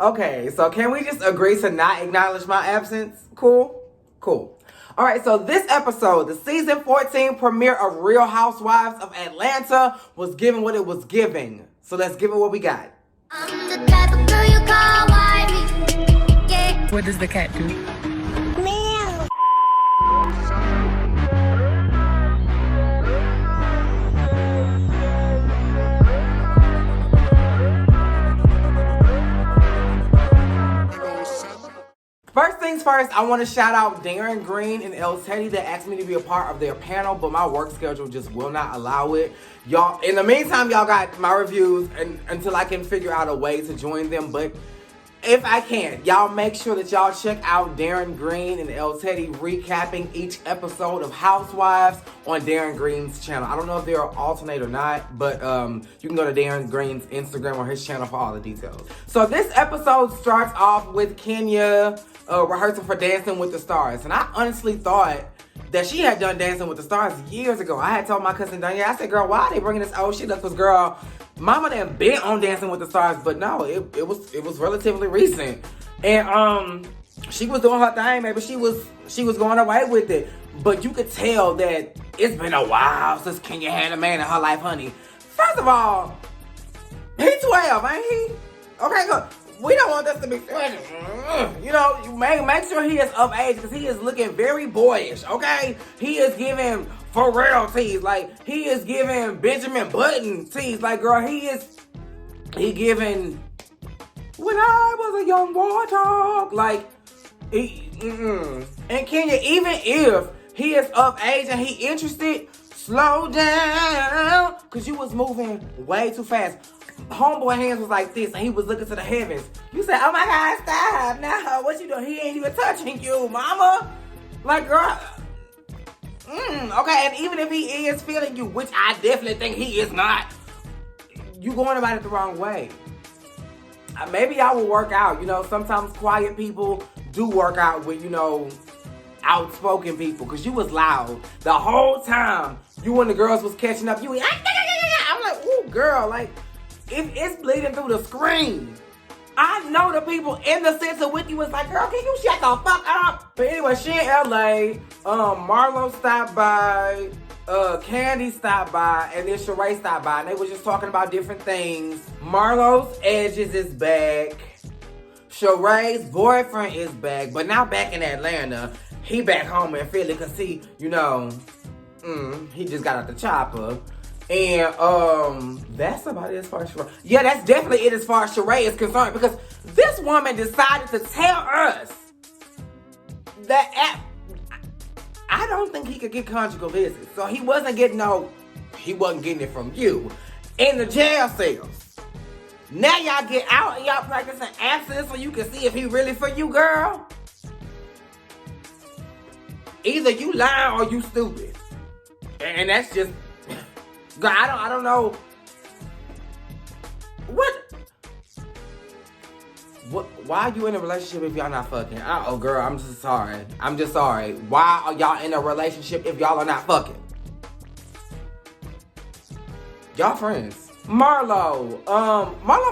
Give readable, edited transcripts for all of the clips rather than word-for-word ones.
Okay, so can we just agree to not acknowledge my absence? Cool? Cool. All right, so this episode, the season 14 premiere of Real Housewives of Atlanta, was given what it was giving. So let's give it what we got. I'm the type of girl you call wifey. Yeah. What does the cat do? Meow. First things first, I want to shout out Darren Green and El Teddy that asked me to be a part of their panel, but my work schedule just will not allow it. Y'all, in the meantime, y'all got my reviews until I can figure out a way to join them, but if I can, y'all make sure that y'all check out Darren Green and El Teddy recapping each episode of Housewives on Darren Green's channel. I don't know if they're alternate or not, but you can go to Darren Green's Instagram or his channel for all the details. So this episode starts off with Kenya rehearsing for Dancing with the Stars. And I honestly thought that she had done Dancing with the Stars years ago. I had told my cousin Danielle, I said, girl, why are they bringing this old shit up? Because, girl, Mama done been on Dancing with the Stars, but no, it was relatively recent. And she was doing her thing, maybe she was going away with it. But you could tell that it's been a while since Kenya had a man in her life, honey. First of all, he's 12, ain't he? Okay, good. We don't want this to be, you know, you make sure he is of age because he is looking very boyish, okay? He is giving Pharrell tease, like he is giving Benjamin Button tease, like girl, he giving when I was a young warthog, like And Kenya, even if he is of age and he interested, slow down, because you was moving way too fast. Homeboy hands was like this, and he was looking to the heavens. You said, oh my God, stop. No, what you doing? He ain't even touching you, mama. Like, girl. Okay, and even if he is feeling you, which I definitely think he is not, you going about it the wrong way. Maybe I will work out. You know, sometimes quiet people do work out with, you know, outspoken people, because you was loud. The whole time you and the girls was catching up, you were, I'm like, ooh, girl, like, if it's bleeding through the screen, I know the people in the center with you was like, girl, can you shut the fuck up? But anyway, she in LA, Marlo stopped by, Candy stopped by, and then Sheree stopped by, and they were just talking about different things. Marlo's edges is back. Sheree's boyfriend is back, but now back in Atlanta. He back home in Philly because he, you know, he just got out the chopper. And that's about it as far as Sheree. Yeah, that's definitely it as far as Sheree is concerned, because this woman decided to tell us that I don't think he could get conjugal visits. So he wasn't getting it from you in the jail cells. Now y'all get out and y'all practicing abstinence so you can see if he really for you, girl. Either you lying or you stupid. And that's just, girl, I don't know. What? Why are you in a relationship if y'all not fucking? Oh, girl, I'm just sorry. Why are y'all in a relationship if y'all are not fucking? Y'all friends. Marlo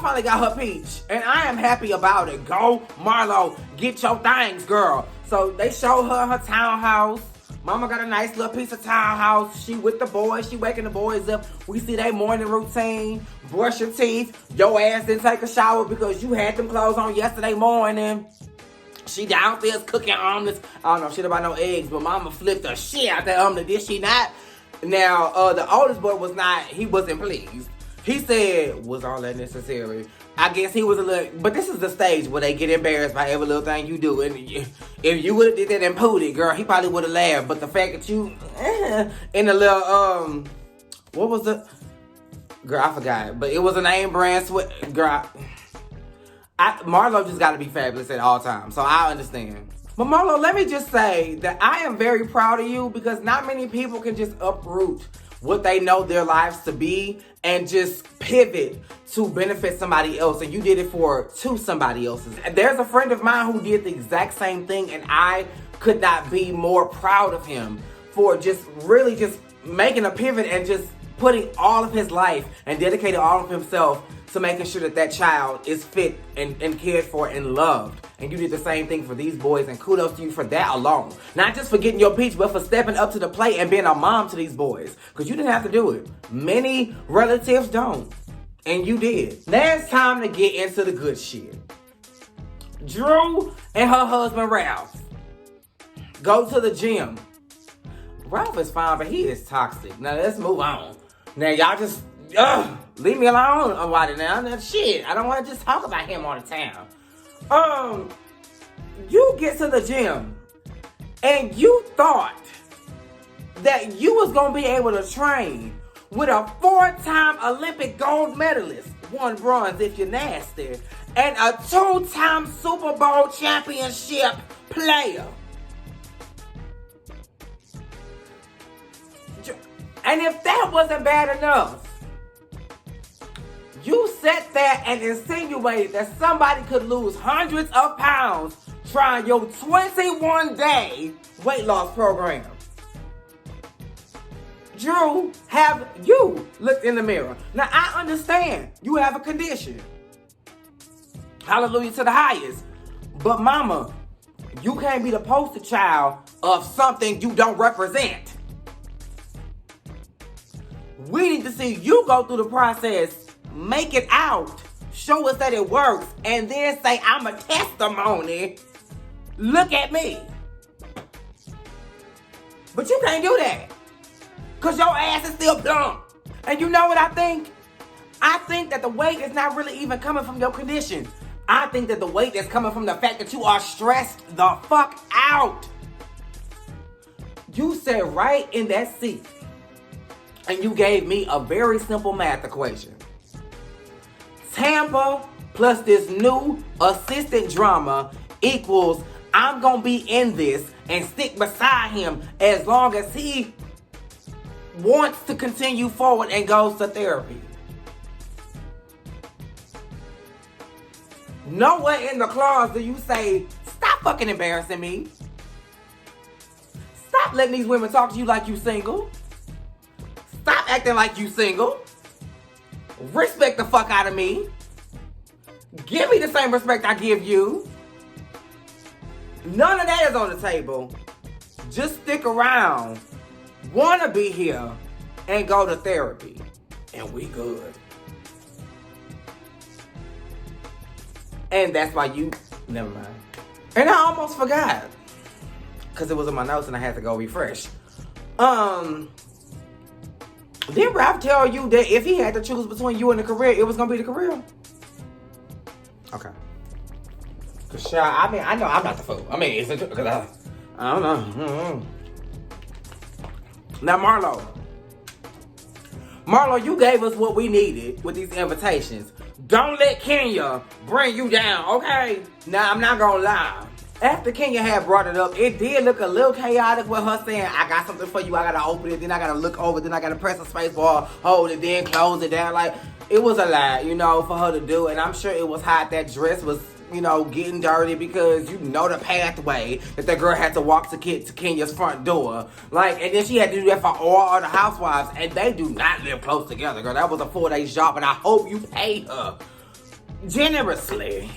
finally got her peach, and I am happy about it. Go, Marlo, get your things, girl. So they showed her townhouse. Mama got a nice little piece of townhouse. She with the boys. She waking the boys up. We see their morning routine. Brush your teeth. Your ass didn't take a shower because you had them clothes on yesterday morning. She downstairs cooking omelets. I don't know shit about no eggs, but Mama flipped the shit out that omelet. Did she not? Now, the oldest boy he wasn't pleased. He said, was all that necessary? I guess he was a little, but this is the stage where they get embarrassed by every little thing you do. And if you would have did that and pulled it, girl, he probably would have laughed. But the fact that you, in a little, what was the, girl, I forgot. But it was a name brand sweat, girl. Marlo just got to be fabulous at all times. So I understand. But Marlo, let me just say that I am very proud of you, because not many people can just uproot what they know their lives to be and just pivot to benefit somebody else. And you did it to somebody else's. There's a friend of mine who did the exact same thing, and I could not be more proud of him for just making a pivot and just putting all of his life and dedicating all of himself to making sure that that child is fit and cared for and loved. And you did the same thing for these boys, and kudos to you for that alone. Not just for getting your peach, but for stepping up to the plate and being a mom to these boys. Because you didn't have to do it. Many relatives don't. And you did. Now it's time to get into the good shit. Drew and her husband Ralph go to the gym. Ralph is fine, but he is toxic. Now let's move on. Now y'all just leave me alone about it now. Shit, I don't want to just talk about him all the time. You get to the gym and you thought that you was gonna be able to train with a 4-time Olympic gold medalist, 1 bronze if you're nasty, and a 2-time Super Bowl championship player. And if that wasn't bad enough, you sat there and insinuated that somebody could lose hundreds of pounds trying your 21-day weight loss program. Drew, have you looked in the mirror? Now, I understand you have a condition. Hallelujah to the highest. But mama, you can't be the poster child of something you don't represent. We need to see you go through the process, make it out, show us that it works, and then say, I'm a testimony. Look at me. But you can't do that. Because your ass is still dumb. And you know what I think? I think that the weight is not really even coming from your condition. I think that the weight is coming from the fact that you are stressed the fuck out. You sat right in that seat and you gave me a very simple math equation. Tampa plus this new assistant drama equals I'm gonna be in this and stick beside him as long as he wants to continue forward and goes to therapy. Nowhere in the clause do you say, stop fucking embarrassing me. Stop letting these women talk to you like you single. Stop acting like you single. Respect the fuck out of me. Give me the same respect I give you. None of that is on the table. Just stick around. Wanna be here and go to therapy. And we good. And that's why you, never mind. And I almost forgot. Because it was in my notes and I had to go refresh. Did Ralph tell you that if he had to choose between you and the career, it was going to be the career? Okay. Because, I mean, I know I'm not the fool. I mean, it's because I don't know. Now, Marlo, you gave us what we needed with these invitations. Don't let Kenya bring you down, okay? Now, I'm not gonna lie. After Kenya had brought it up, it did look a little chaotic with her saying, I got something for you, I gotta open it, then I gotta look over, then I gotta press the space bar, hold it, then close it down. Like, it was a lot, for her to do. And I'm sure it was hot. That dress was, getting dirty because the pathway that that girl had to walk to Kenya's front door. Like, and then she had to do that for all other housewives, and they do not live close together, girl. That was a 4-day job, and I hope you paid her generously.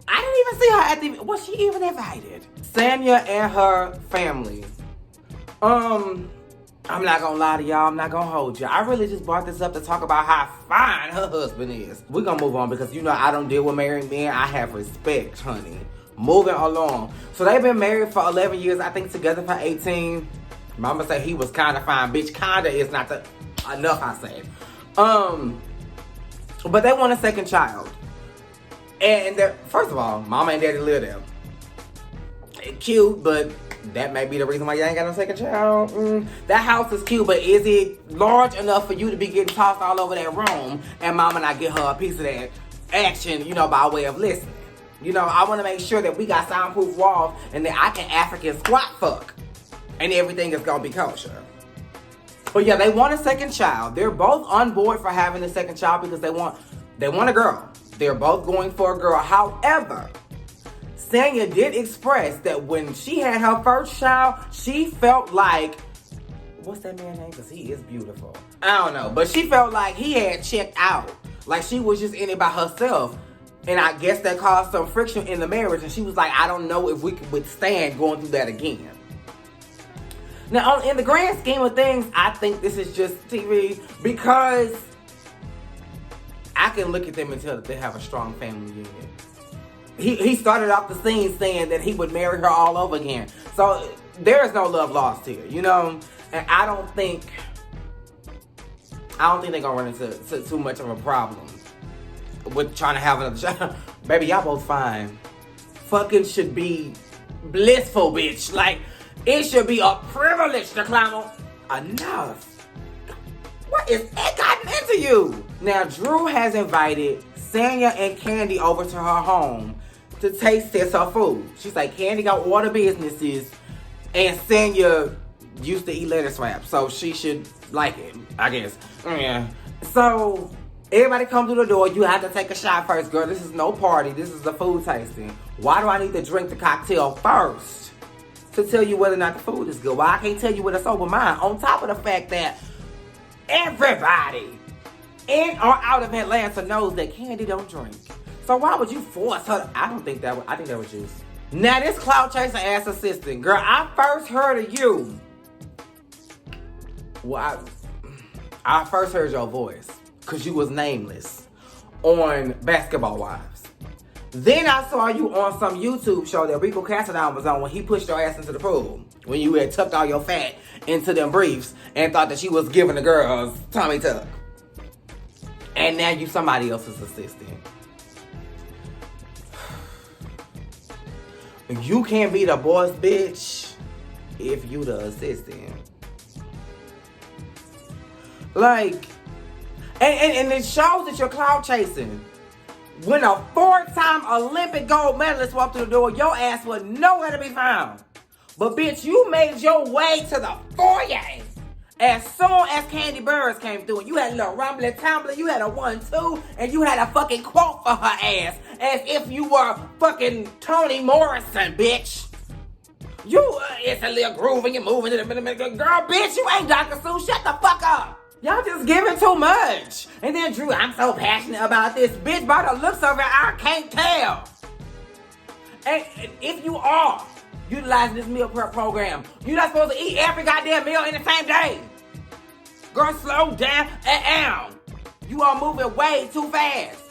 I didn't even see her at was she even invited? Sanya and her family. I'm not gonna lie to y'all, I'm not gonna hold you. I really just brought this up to talk about how fine her husband is. We're gonna move on because I don't deal with married men. I have respect, honey. Moving along. So they've been married for 11 years, I think together for 18. Mama said he was kinda fine. Bitch, kinda is not enough, I said. But they want a second child. And first of all, mama and daddy live there. Cute, but that may be the reason why you ain't got no second child. That house is cute, but is it large enough for you to be getting tossed all over that room and mama not get her a piece of that action, by way of listening? I want to make sure that we got soundproof walls and that I can African squat fuck and everything is going to be kosher. But yeah, they want a second child. They're both on board for having a second child because they want a girl. They're both going for a girl. However, Sanya did express that when she had her first child, she felt like, what's that man's name? Because he is beautiful. I don't know, but she felt like he had checked out. Like, she was just in it by herself. And I guess that caused some friction in the marriage. And she was like, I don't know if we could withstand going through that again. Now, in the grand scheme of things, I think this is just TV because I can look at them and tell that they have a strong family unit. He started off the scene saying that he would marry her all over again. So there is no love lost here, you know? And I don't think they're gonna run into too much of a problem with trying to have another child. Baby, y'all both fine. Fucking should be blissful, bitch. Like, it should be a privilege to climb on. Enough. What is it gotten into you? Now, Drew has invited Sanya and Candy over to her home to taste test her food. She's like, Candy got all the businesses, and Sanya used to eat lettuce wraps, so she should like it, I guess. Yeah. So, everybody come through the door. You have to take a shot first, girl. This is no party. This is a food tasting. Why do I need to drink the cocktail first to tell you whether or not the food is good? Why I can't tell you with a sober mind? On top of the fact that everybody in or out of Atlanta knows that Candy don't drink. So why would you force her? I think that was juice. Now this clout chaser ass assistant, girl, I first heard of you. Well, I first heard your voice because you was nameless on Basketball Wives. Then I saw you on some YouTube show that Rico Cassadine was on when he pushed your ass into the pool. When you had tucked all your fat into them briefs and thought that she was giving the girls tummy tuck. And now you somebody else's assistant. You can't be the boss, bitch, if you the assistant. Like, and it shows that you're cloud chasing. When a 4-time Olympic gold medalist walked through the door, your ass was nowhere to be found. But bitch, you made your way to the foyer as soon as Candy Burris came through. And you had a little rumbling tumbling, you had a 1-2, and you had a fucking quote for her ass. As if you were fucking Toni Morrison, bitch. You, it's a little groove and you're moving to the middle. Girl, bitch, you ain't Dr. Seuss. Shut the fuck up. Y'all just giving too much. And then Drew, I'm so passionate about this. Bitch, by the looks of it, I can't tell. And if you are utilizing this meal prep program, you're not supposed to eat every goddamn meal in the same day. Girl, slow down and you are moving way too fast.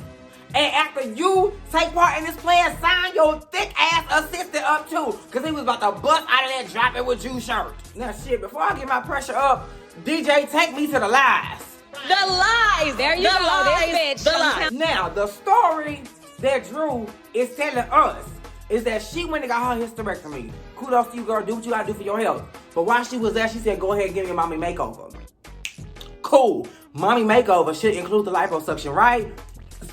And after you take part in this plan, sign your thick ass assistant up too. Cause he was about to bust out of that drop it with you shirt. Now shit, before I get my pressure up, DJ, take me to the lies. The lies. There you go, this bitch. The lies. Now, the story that Drew is telling us is that she went and got her hysterectomy. Kudos to you, girl. Do what you gotta do for your health. But while she was there, she said, go ahead and give your mommy makeover. Cool. Mommy makeover should include the liposuction, right?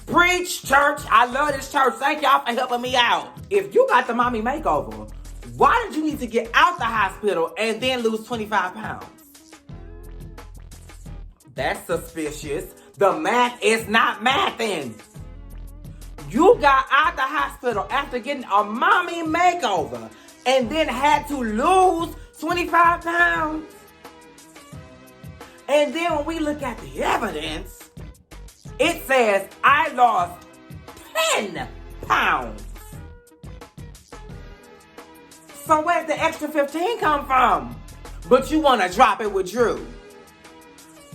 Preach, church. I love this church. Thank y'all for helping me out. If you got the mommy makeover, why did you need to get out the hospital and then lose 25 pounds? That's suspicious. The math is not mathing. You got out the hospital after getting a mommy makeover and then had to lose 25 pounds. And then when we look at the evidence, it says I lost 10 pounds. So where'd the extra 15 come from? But you want to drop it with Drew.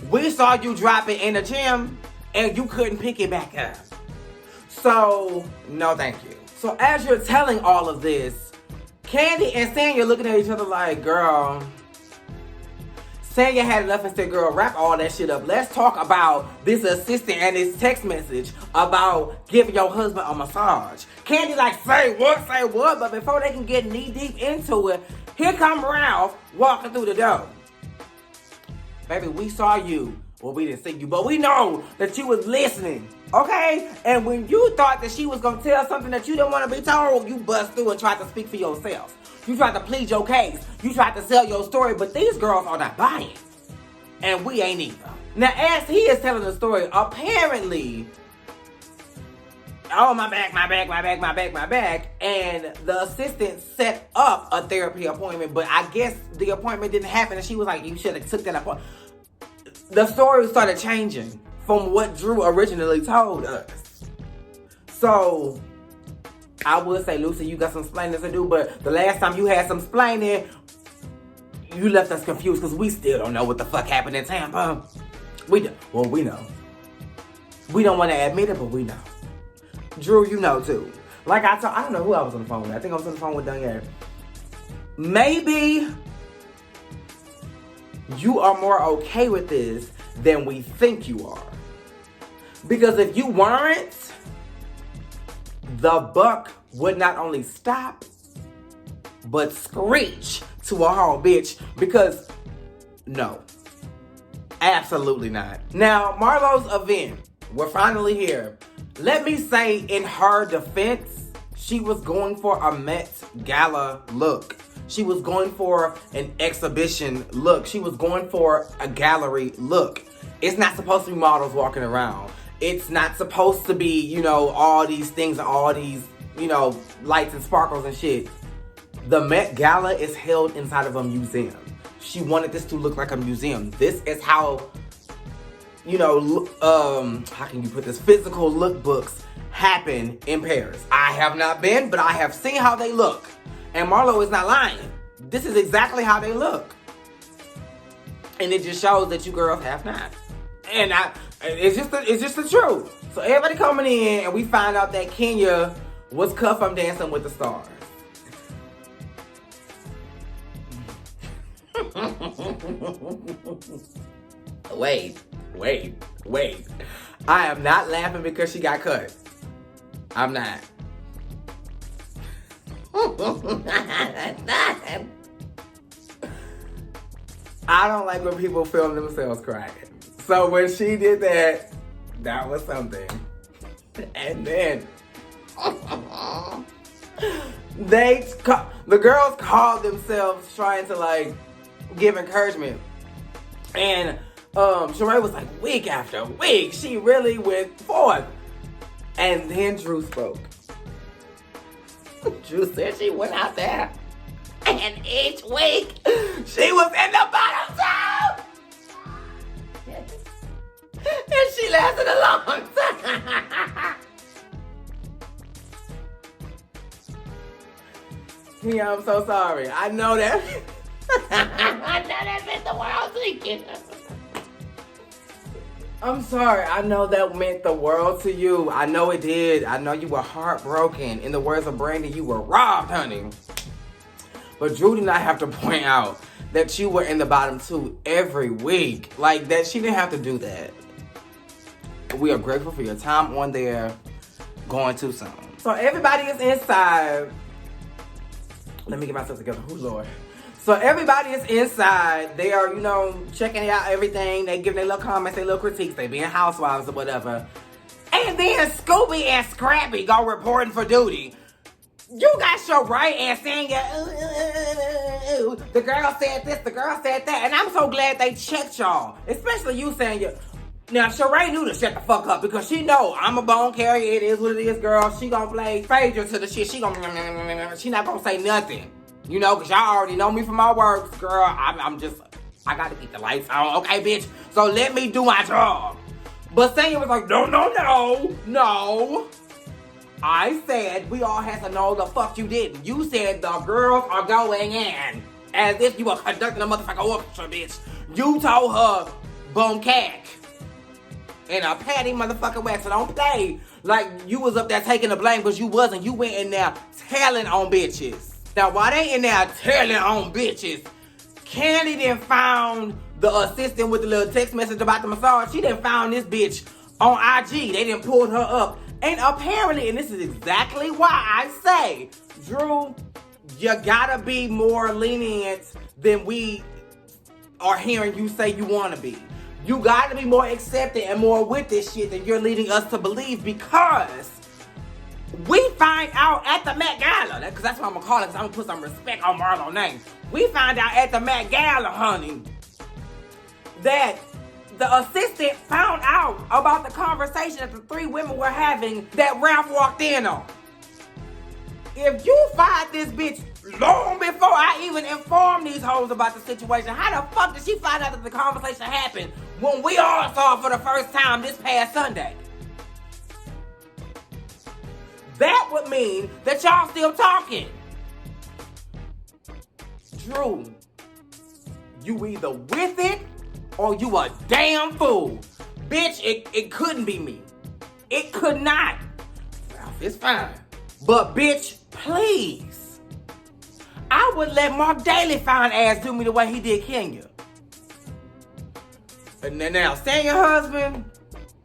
We saw you drop it in the gym and you couldn't pick it back up. So, no thank you. So as you're telling all of this, Candy and Sanya looking at each other like, girl, Sanya had enough and said, girl, wrap all that shit up. Let's talk about this assistant and this text message about giving your husband a massage. Candy like, say what? But before they can get knee deep into it, here come Ralph walking through the door. Baby, we saw you. Well, we didn't see you, but we know that you was listening, okay? And when you thought that she was going to tell something that you didn't want to be told, you bust through and tried to speak for yourself. You tried to plead your case. You tried to sell your story, but these girls are not buying. And we ain't either. Now, as he is telling the story, apparently, oh, my back. And the assistant set up a therapy appointment, but I guess the appointment didn't happen, and she was like, you should have took that appointment. The story started changing from what Drew originally told us. So, I would say, Lucy, you got some explaining to do, but the last time you had some explaining, you left us confused because we still don't know what the fuck happened in Tampa. We know. We don't want to admit it, but we know. Drew, you know too. Like I don't know who I was on the phone with. I think I was on the phone with Danielle. Maybe you are more okay with this than we think you are. Because if you weren't, the buck would not only stop, but screech to a halt, bitch. Because, no. Absolutely not. Now, Marlo's event, we're finally here. Let me say, in her defense, she was going for a Met Gala look. She was going for an exhibition look. She was going for a gallery look. It's not supposed to be models walking around. It's not supposed to be, you know, all these things and all these, you know, lights and sparkles and shit. The Met Gala is held inside of a museum. She wanted this to look like a museum. This is how, you know, how can you put this? Physical lookbooks happen in Paris. I have not been, but I have seen how they look. And Marlo is not lying. This is exactly how they look. And it just shows that you girls have not. And it's just the truth. So everybody coming in and we find out that Kenya was cut from Dancing with the Stars. Wait. I am not laughing because she got cut. I'm not. I don't like when people film themselves crying. So when she did that, that was something. And then the girls called themselves trying to like give encouragement. And Sheree was like, week after week, she really went forth. And then Drew spoke. Drew said she went out there, and each week she was in the bottom two. And she lasted a long time. Yeah, I'm so sorry. I know that. I know that meant the world to you. I'm sorry. I know that meant the world to you. I know it did. I know you were heartbroken. In the words of Brandy, you were robbed, honey. But Drew did not have to point out that you were in the bottom two every week. Like, that she didn't have to do that. We are grateful for your time on there going too soon. So everybody is inside. Let me get myself together. Oh, Lord. So everybody is inside. They are, you know, checking out everything. They give their little comments, their little critiques. They being housewives or whatever. And then Scooby and Scrappy go reporting for duty. You got your right ass saying, the girl said this, the girl said that. And I'm so glad they checked y'all. Especially you saying, now, Sheree knew to shut the fuck up because she know I'm a bone carrier. It is what it is, girl. She gonna play Phaedra to the shit. She not gonna say nothing. You know, because y'all already know me from my works, girl. I got to keep the lights on. Okay, bitch? So let me do my job. But Sanya was like, no. I said we all had to know the fuck you didn't. You said the girls are going in. As if you were conducting a motherfucking orchestra, bitch. You told her, boom cack. In a patty motherfucking wax. So don't play like you was up there taking the blame because you wasn't. You went in there telling on bitches. Now, while they in there telling on bitches, Candy then found the assistant with the little text message about the massage. She then found this bitch on IG. They didn't pull her up. And apparently, and this is exactly why I say, Drew, you gotta be more lenient than we are hearing you say you wanna be. You gotta be more accepting and more with this shit than you're leading us to believe, because we find out at the Met Gala, because that's what I'm gonna call it, because I'm gonna put some respect on Marlo's name. We find out at the Met Gala, honey, that the assistant found out about the conversation that the three women were having that Ralph walked in on. If you fired this bitch long before I even informed these hoes about the situation, how the fuck did she find out that the conversation happened when we all saw it for the first time this past Sunday. That would mean that y'all still talking. Drew, you either with it or you a damn fool. Bitch, it couldn't be me. It could not. It's fine. But bitch, please. I would let Mark Daly fine ass do me the way he did Kenya. And then now, saying your husband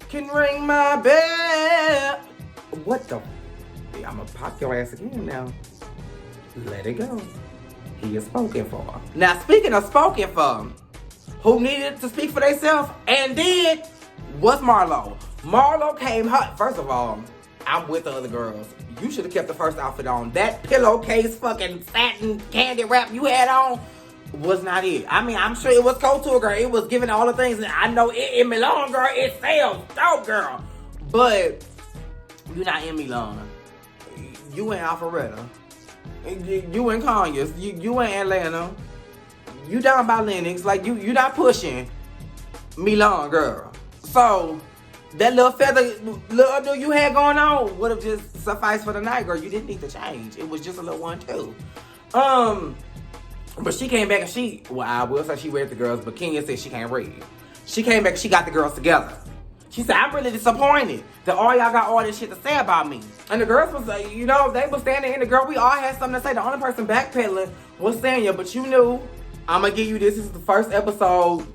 can ring my bell. What the? Yeah, I'm gonna pop your ass again now. Let it go. He is spoken for. Now, speaking of spoken for, who needed to speak for themselves and did was Marlo. Marlo came hot. First of all, I'm with the other girls. You should have kept the first outfit on. That pillowcase fucking satin candy wrap you had on was not it. I mean, I'm sure it was couture, girl. It was giving all the things. And I know in Milan, girl, it sells dope, girl. But you're not in Milan. You in Alpharetta. You in Conyers. You in Atlanta. You down by Lenox. Like, you not pushing Milan, girl. So, that little feather, little you had going on would have just sufficed for the night, girl. You didn't need to change. It was just a little one, too. But she came back and well, I will say she read the girls, but Kenya said she can't read. She came back and she got the girls together. She said, I'm really disappointed that all y'all got all this shit to say about me. And the girls was like, you know, they was standing in the girl. We all had something to say. The only person backpedaling was Sanya, but you knew. I'm going to give you this. This is the first episode.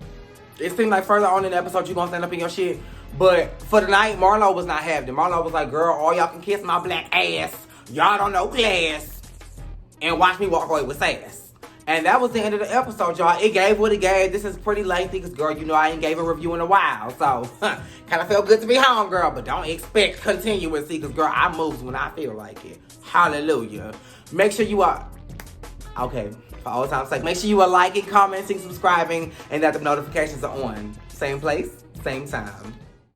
It seemed like further on in the episode, you going to stand up in your shit. But for the night, Marlo was not having it. Marlo was like, girl, all y'all can kiss my black ass. Y'all don't know class. And watch me walk away with sass. And that was the end of the episode, y'all. It gave what it gave. This is pretty lengthy because, girl, you know I ain't gave a review in a while. So, kind of felt good to be home, girl. But don't expect continuity because, girl, I moves when I feel like it. Hallelujah. Make sure you are... Okay, for all time's sake, make sure you are liking, commenting, subscribing, and that the notifications are on. Same place, same time.